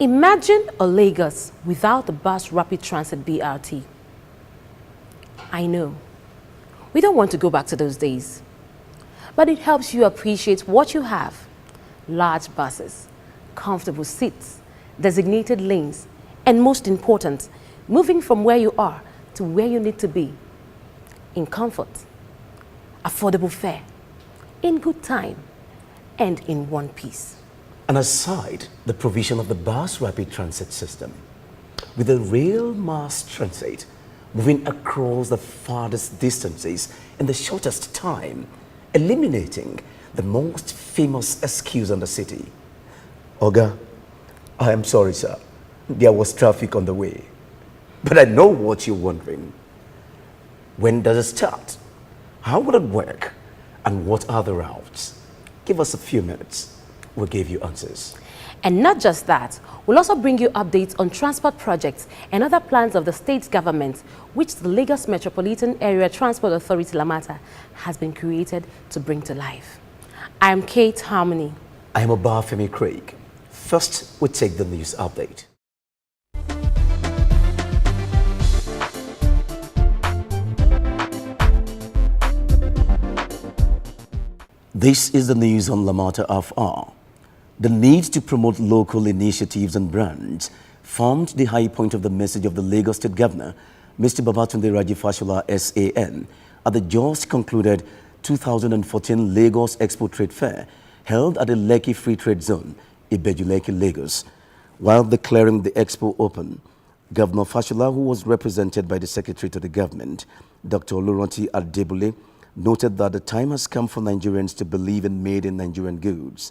Imagine a Lagos without the bus rapid transit BRT. I know, we don't want to go back to those days, but it helps you appreciate what you have. Large buses, comfortable seats, designated lanes, and most important, moving from where you are to where you need to be in comfort, affordable fare, in good time, and in one piece. And aside the provision of the bus rapid transit system, with the rail mass transit moving across the farthest distances in the shortest time, eliminating the most famous excuse on the city. Oga, I am sorry, sir. There was traffic on the way. But I know what you're wondering. When does it start? How will it work? And what are the routes? Give us a few minutes. We'll give you answers. And not just that, we'll also bring you updates on transport projects and other plans of the state government, which the Lagos Metropolitan Area Transport Authority LAMATA has been created to bring to life. I am Kate Harmony. I am Obafemi Craig. First, we take the news update. This is the news on LAMATA FR. The need to promote local initiatives and brands formed the high point of the message of the Lagos State Governor, Mr. Babatunde Raji Fashola SAN, at the just concluded 2014 Lagos Expo Trade Fair held at the Lekki Free Trade Zone, Ibeju-Lekki, Lagos. While declaring the expo open, Governor Fashola, who was represented by the Secretary to the Government, Dr. Oluranti Adebule, noted that the time has come for Nigerians to believe in made in Nigerian goods.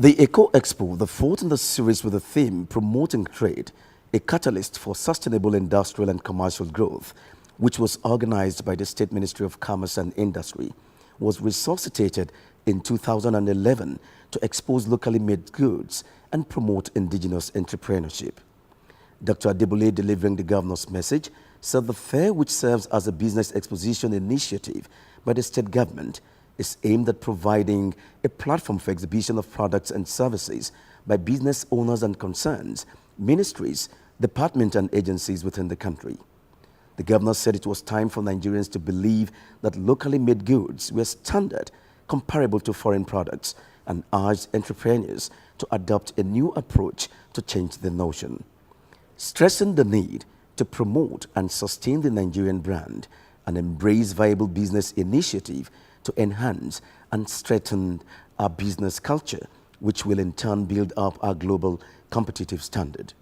The Eco Expo, the fourth in the series with the theme Promoting Trade, a catalyst for sustainable industrial and commercial growth, which was organized by the State Ministry of Commerce and Industry, was resuscitated in 2011 to expose locally made goods and promote indigenous entrepreneurship. Dr. Adebule, delivering the governor's message, said the fair, which serves as a business exposition initiative by the state government, is aimed at providing a platform for exhibition of products and services by business owners and concerns, ministries, departments and agencies within the country. The governor said it was time for Nigerians to believe that locally made goods were standard, comparable to foreign products, and urged entrepreneurs to adopt a new approach to change the notion. Stressing the need to promote and sustain the Nigerian brand and embrace viable business initiative to enhance and strengthen our business culture, which will in turn build up our global competitive standard.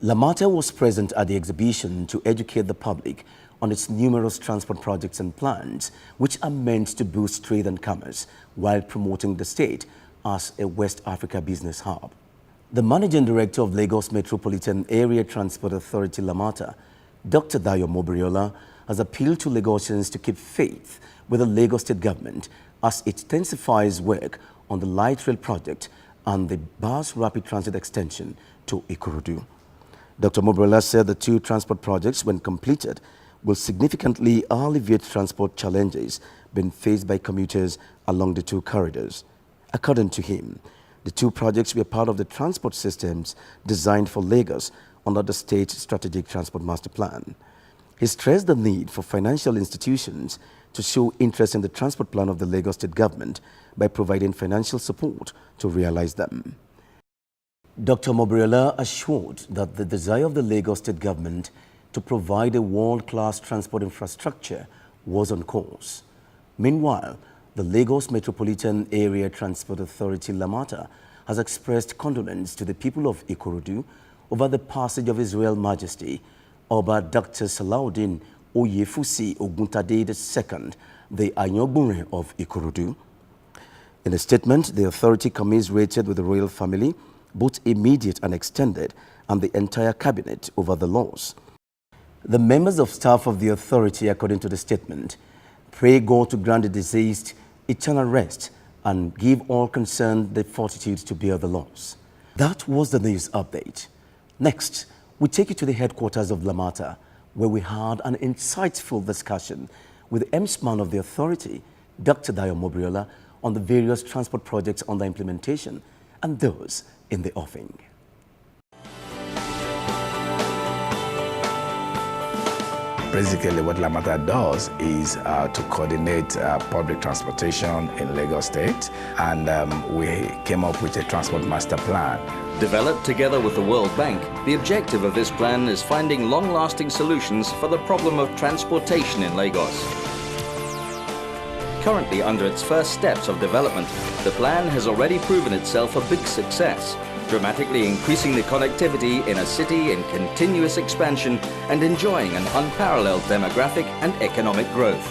LAMATA was present at the exhibition to educate the public on its numerous transport projects and plans, which are meant to boost trade and commerce while promoting the state as a West Africa business hub. The Managing Director of Lagos Metropolitan Area Transport Authority LAMATA, Dr. Dayo Mobriola, has appealed to Lagosians to keep faith with the Lagos State Government as it intensifies work on the light rail project and the bus rapid transit extension to Ikorodu. Dr. Mobriola said the two transport projects, when completed, will significantly alleviate transport challenges being faced by commuters along the two corridors. According to him, the two projects were part of the transport systems designed for Lagos under the State Strategic Transport Master Plan. He stressed the need for financial institutions to show interest in the transport plan of the Lagos State Government by providing financial support to realize them. Dr. Mobriola assured that the desire of the Lagos State Government to provide a world-class transport infrastructure was on course. Meanwhile, the Lagos Metropolitan Area Transport Authority LAMATA has expressed condolence to the people of Ikorodu over the passage of His Royal Majesty Oba Dr. Salahuddin Oyefusi Oguntade II, the Ayogbunre of Ikorodu. In a statement, the authority commiserated with the royal family, both immediate and extended, and the entire cabinet over the loss. The members of staff of the authority, according to the statement, pray God to grant the deceased eternal rest and give all concerned the fortitude to bear the loss. That was the news update. Next, we take you to the headquarters of LAMATA, where we had an insightful discussion with the MSman of the authority, Dr. Dayo Mobriola, on the various transport projects under implementation and those in the offing. Basically, what LAMATA does is to coordinate public transportation in Lagos State, and we came up with a transport master plan. Developed together with the World Bank, the objective of this plan is finding long-lasting solutions for the problem of transportation in Lagos. Currently under its first steps of development, the plan has already proven itself a big success, dramatically increasing the connectivity in a city in continuous expansion and enjoying an unparalleled demographic and economic growth.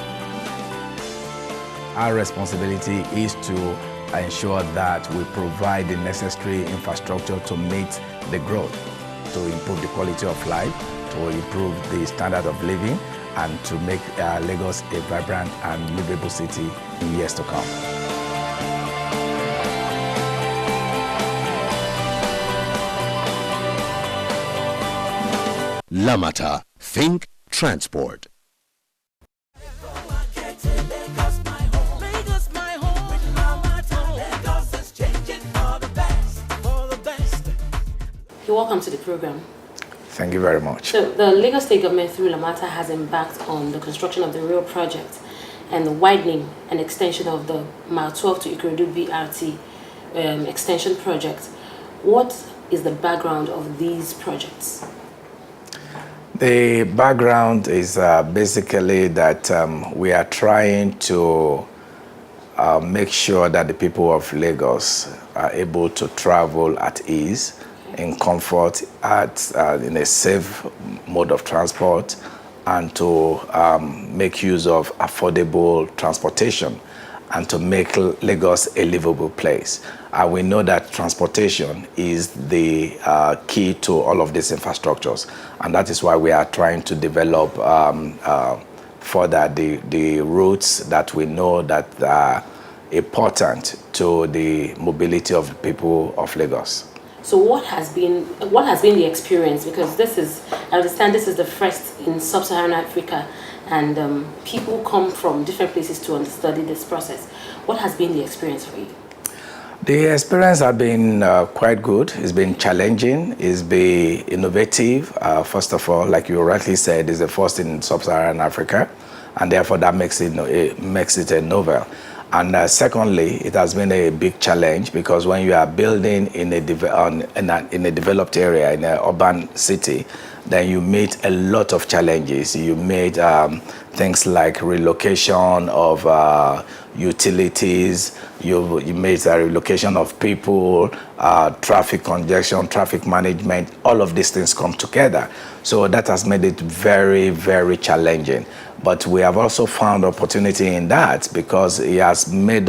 Our responsibility is to ensure that we provide the necessary infrastructure to meet the growth, to improve the quality of life, to improve the standard of living, and to make Lagos a vibrant and livable city in years to come. LAMATA. Think Transport. You're welcome to the program. Thank you very much. So the Lagos State government through LAMATA has embarked on the construction of the rail project and the widening and extension of the Mile 12 to Ikorodu BRT extension project. What is the background of these projects? The background is basically that we are trying to make sure that the people of Lagos are able to travel at ease, in comfort, in a safe mode of transport, and to make use of affordable transportation and to make Lagos a livable place. We know that transportation is the key to all of these infrastructures, and that is why we are trying to develop further the routes that we know that are important to the mobility of the people of Lagos. So what has been the experience? Because I understand this is the first in sub-Saharan Africa, and people come from different places to study this process. What has been the experience for you? The experience has been quite good. It's been challenging. It's been innovative. First of all, like you rightly said, it's the first in sub-Saharan Africa, and therefore that makes it a novel. And secondly, it has been a big challenge because when you are building in a developed area, in an urban city, then you meet a lot of challenges. You meet things like relocation of utilities, you meet a relocation of people, traffic congestion, traffic management, all of these things come together. So that has made it very, very challenging. But we have also found opportunity in that because he has given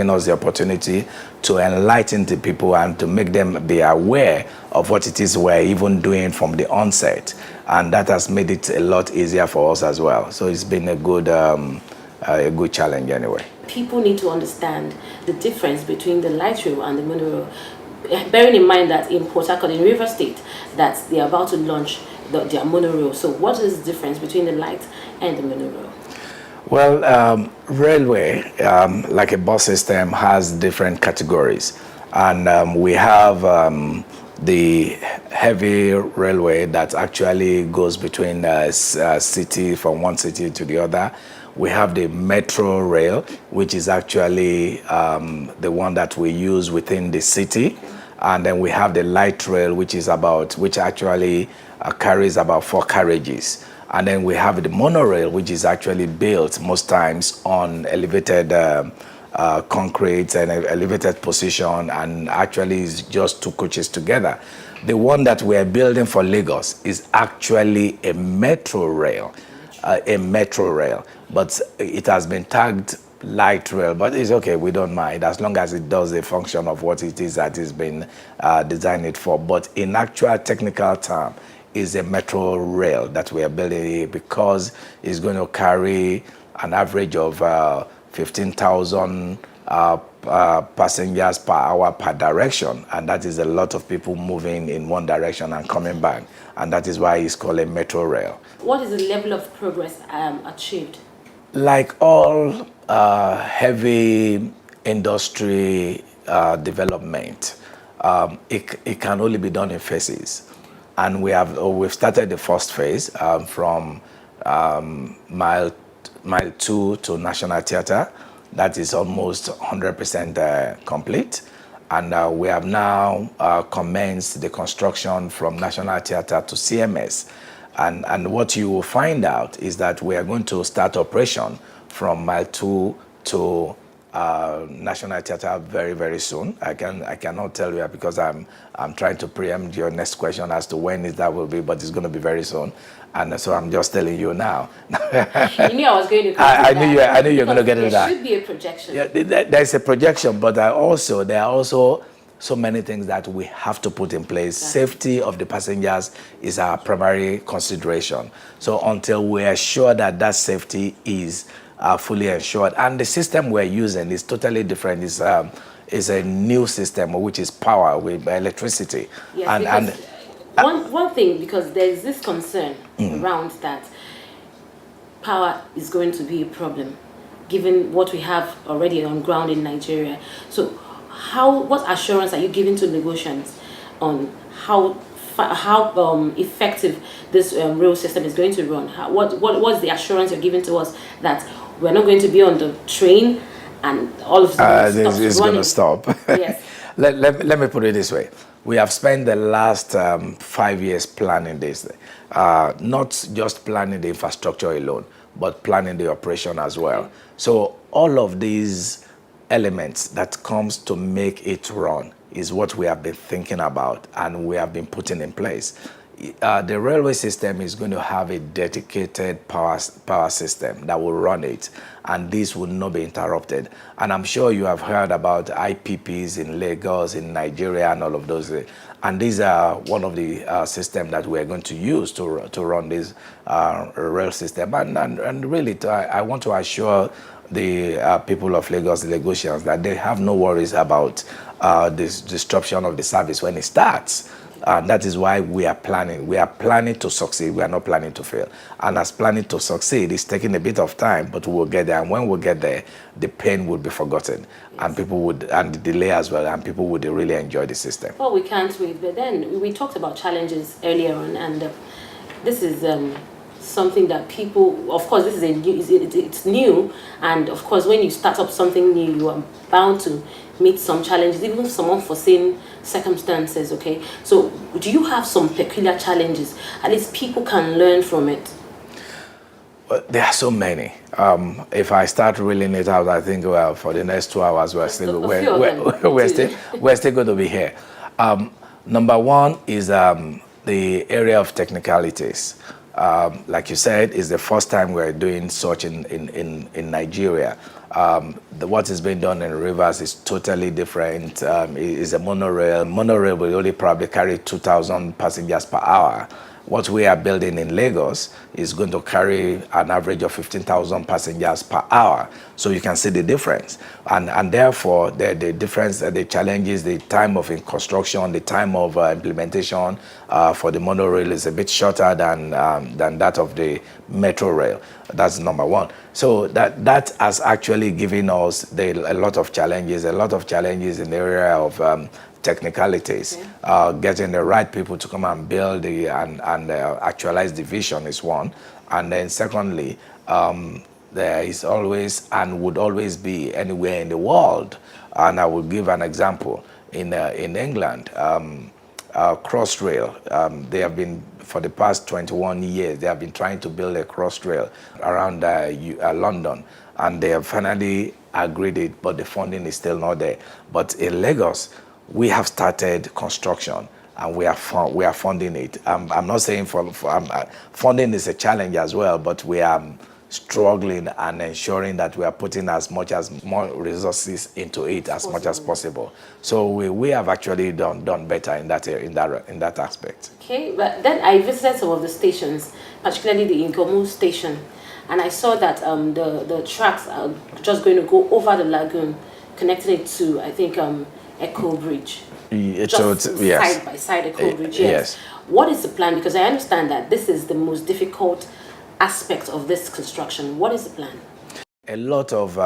us the opportunity to enlighten the people and to make them be aware of what it is we're even doing from the onset. And that has made it a lot easier for us as well. So it's been a good challenge anyway. People need to understand the difference between the light rail and the monorail. Bearing in mind that in Port Harcourt, in River State, that they're about to launch their monorail. So what is the difference between the light and the monorail? Well, railway, like a bus system, has different categories. And we have the heavy railway that actually goes between city, from one city to the other. We have the metro rail, which is actually the one that we use within the city. And then we have the light rail, which actually carries about 4 carriages. And then we have the monorail, which is actually built most times on elevated concrete and elevated position, and actually is just 2 coaches together. The one that we are building for Lagos is actually a metro rail, but it has been tagged light rail, but it's okay, we don't mind as long as it does the function of what it is that it's been designed for. But in actual technical term, is a metro rail that we are building here because it's going to carry an average of 15,000 passengers per hour per direction, and that is a lot of people moving in one direction and coming back, and that is why it's called a metro rail. What is the level of progress achieved? Like all heavy industry development, it can only be done in phases. And we've started the first phase from mile 2 to National Theatre. That is almost 100% complete. And we have now commenced the construction from National Theatre to CMS. And what you will find out is that we are going to start operation from mile 2 to National Theatre very, very soon. I cannot tell you because I'm trying to preempt your next question as to when is that will be, but it's going to be very soon. And so I'm just telling you now. You knew I was going to. I knew you were going to get into that. There should be a projection. Yeah, there's a projection, but there are also so many things that we have to put in place. Safety of the passengers is our primary consideration. So until we are sure that that safety is fully ensured, and the system we're using is totally different. It's a new system which is power with electricity. Yes, one thing, because there's this concern around that power is going to be a problem, given what we have already on ground in Nigeria. So, what assurance are you giving to Lagosians on how effective this rail system is going to run? What's the assurance you're giving to us that we're not going to be on the train and all of this is going to stop? Yes. Let me put it this way. We have spent the last 5 years planning this, not just planning the infrastructure alone, but planning the operation as well. So all of these elements that comes to make it run is what we have been thinking about and we have been putting in place. The railway system is going to have a dedicated power system that will run it, and this will not be interrupted. And I'm sure you have heard about IPPs in Lagos, in Nigeria, and all of those. And these are one of the systems that we're going to use to run this rail system. And really, I want to assure the people of Lagos, the Lagosians, that they have no worries about this disruption of the service when it starts. That is why we are planning. We are planning to succeed. We are not planning to fail. And as planning to succeed, it's taking a bit of time, but we will get there. And when we get there, the pain would be forgotten, and and the delay as well, and people would really enjoy the system. Well, we can't wait. But then we talked about challenges earlier on, and this is something that people, of course, this is it's new, and of course, when you start up something new, you are bound to meet some challenges, even some unforeseen circumstances. Okay, so do you have some peculiar challenges? At least people can learn from it. Well, there are so many. If I start reeling it out, I think for the next 2 hours we're still going to be here. Number one is the area of technicalities. Like you said, it's the first time we're doing such in Nigeria. What is being done in rivers is totally different. It's a monorail. Monorail will only probably carry 2,000 passengers per hour. What we are building in Lagos is going to carry an average of 15,000 passengers per hour. So you can see the difference. And therefore, the difference, the challenges, the time of construction, the time of implementation for the monorail is a bit shorter than that of the metro rail. That's number one. So that has actually given us a lot of challenges in the area of technicalities. Getting the right people to come and build and actualize the vision is one. And then secondly, there is always and would always be anywhere in the world. And I will give an example. In England, Crossrail, they have been, for the past 21 years, they have been trying to build a Crossrail around London. And they have finally agreed it, but the funding is still not there. But in Lagos, we have started construction and we are funding it. I'm not saying funding is a challenge as well, but we are struggling and ensuring that we are putting more resources into it as much as possible. So we have actually done better in that aspect. Okay, but then I visited some of the stations, particularly the Ingomu station, and I saw that the tracks are just going to go over the lagoon, connecting it to, I think, Echo Bridge. Side by side Echo Bridge. Yes. What is the plan? Because I understand that this is the most difficult aspect of this construction. What is the plan? A lot of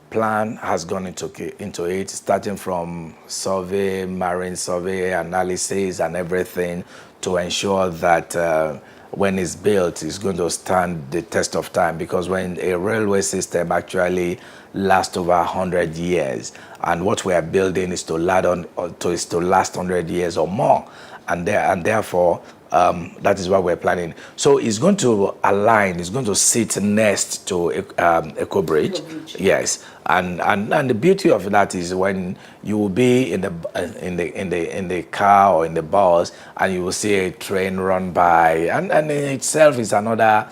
plan has gone into it, starting from survey, marine survey, analysis, and everything to ensure that when it's built, it's going to stand the test of time. Because when a railway system actually lasts over 100 years, and what we are building is to last 100 years or more, and therefore that is what we're planning. So it's going to align. It's going to sit next to Eco Bridge. Yes, and the beauty of that is when you will be in the car or in the bus, and you will see a train run by, and in itself is another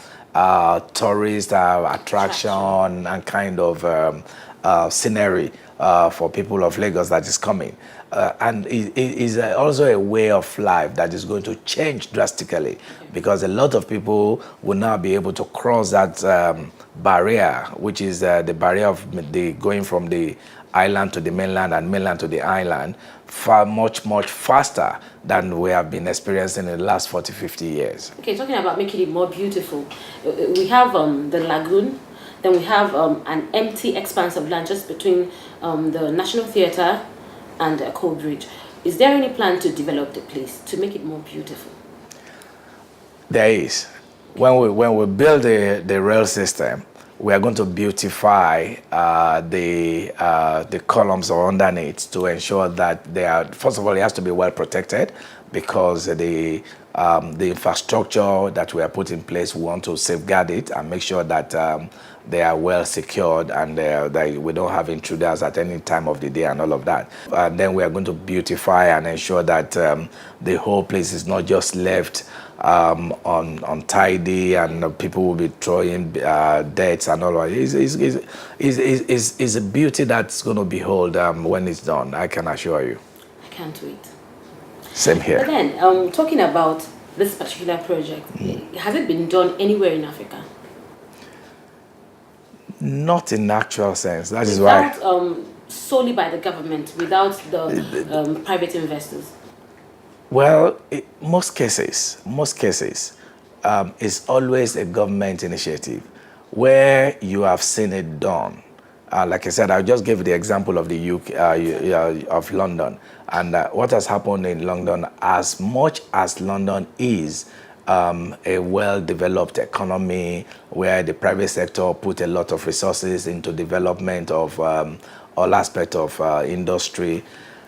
tourist attraction and kind of scenery for people of Lagos that is coming. And it is also a way of life that is going to change drastically, because a lot of people will now be able to cross that barrier, which is the barrier of the going from the island to the mainland and mainland to the island, much faster than we have been experiencing in the last 40, 50 years. Okay, talking about making it more beautiful, we have the lagoon. Then we have an empty expanse of land just between the National Theatre and Eco Bridge. Is there any plan to develop the place to make it more beautiful? There is. When we build the rail system, we are going to beautify the columns underneath to ensure that they are, first of all, it has to be well protected, because the infrastructure that we are putting in place, we want to safeguard it and make sure that they are well secured, and that we don't have intruders at any time of the day and all of that. And then we are going to beautify and ensure that the whole place is not just left untidy, and people will be throwing dirt and all of it. It's a beauty that's going to behold when it's done, I can assure you. I can't wait. Same here. But then, talking about this particular project, has it been done anywhere in Africa? Not in actual sense. That is why. Solely by the government, without the private investors? Well, most cases, it's always a government initiative where you have seen it done. Like I said, I just gave the example of the UK, of London, and what has happened in London. As much as London is a well-developed economy where the private sector put a lot of resources into development of all aspects of industry,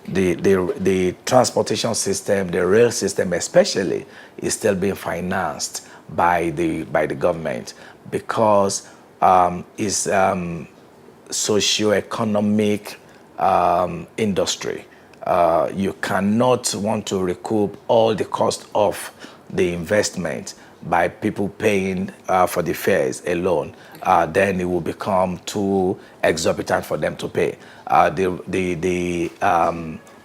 the transportation system, the rail system especially, is still being financed by the government, because it's socio-economic industry. You cannot want to recoup all the cost of the investment by people paying for the fares alone. Then it will become too exorbitant for them to pay. The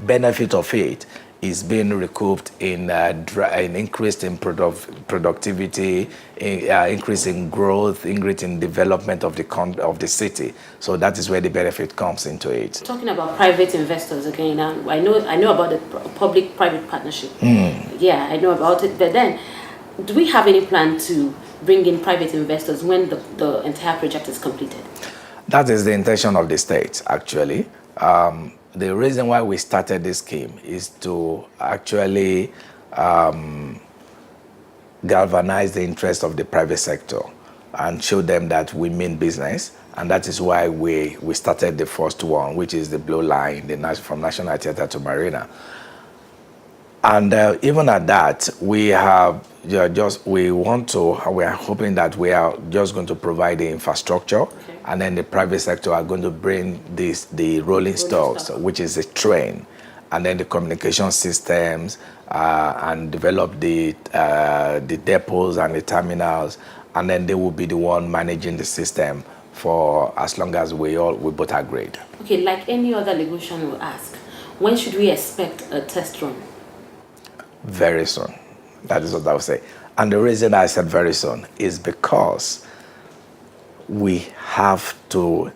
benefit of it is being recouped in an increase in productivity, increase in growth, increase in development of the city. So that is where the benefit comes into it. Talking about private investors again, I know about the public-private partnership. Yeah, I know about it. But then, do we have any plan to bring in private investors when the entire project is completed? That is the intention of the state, actually. The reason why we started this scheme is to actually galvanize the interest of the private sector and show them that we mean business. And that is why we started the first one, which is the Blue Line, from National Theatre to Marina. And even at that, we are hoping that we are just going to provide the infrastructure, and then the private sector are going to bring the rolling stocks, which is a train, and then the communication systems, and develop the depots and the terminals, and then they will be the one managing the system for as long as we both agreed. Okay, like any other Lagosian will ask, when should we expect a test run? Very soon. That is what I would say. And the reason I said very soon is because we have to,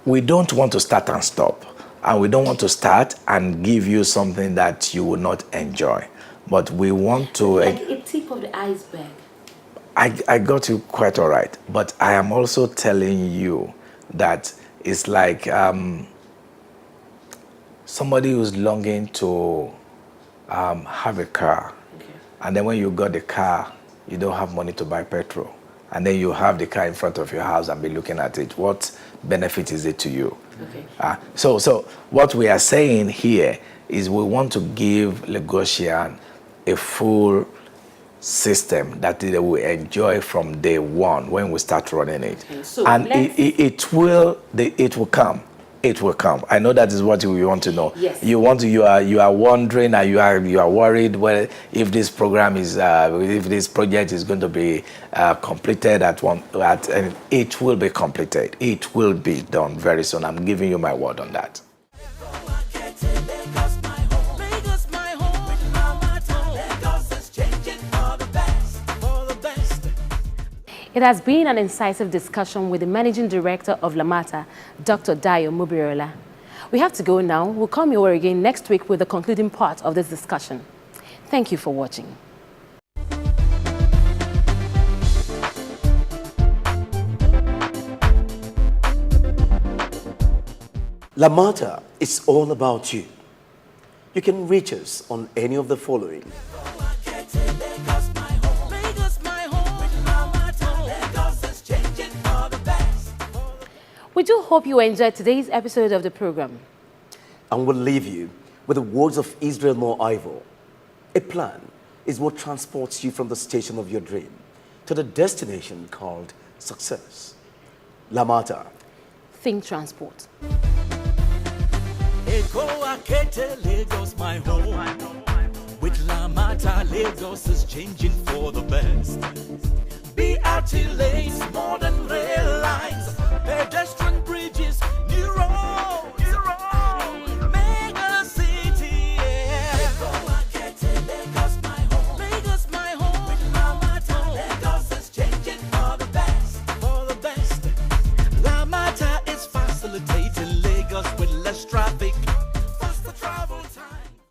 we don't want to start and stop. And we don't want to start and give you something that you will not enjoy. But we want to... Like a tip of the iceberg. I got you quite all right. But I am also telling you that is like somebody who's longing to have a car, and then when you got the car, you don't have money to buy petrol, and then you have the car in front of your house and be looking at it. What benefit is it to you? So what we are saying here is we want to give Lagosian a full system that they will enjoy from day one when we start running it. So and it will come. It will come. I know that is what you want to know. Yes. You are wondering, and you are worried whether if this program is if this project is going to be completed and it will be completed. It will be done very soon. I'm giving you my word on that. It has been an incisive discussion with the Managing Director of LAMATA, Dr. Dayo Mubiriola. We have to go now. We'll come your way again next week with the concluding part of this discussion. Thank you for watching. LAMATA is all about you. You can reach us on any of the following. We do hope you enjoyed today's episode of the program. And we'll leave you with the words of Israel Mo'ivo. A plan is what transports you from the station of your dream to the destination called success. LAMATA. Think Transport. Lagos, my home. With LAMATA, Lagos is changing for the best. BRT lanes, modern rail lines, pedestrian bridges, new roads, mega city, yeah. Lagos, my home. Lagos, my home. With LAMATA, Lagos is changing for the best, for the best. LAMATA is facilitating Lagos with less traffic.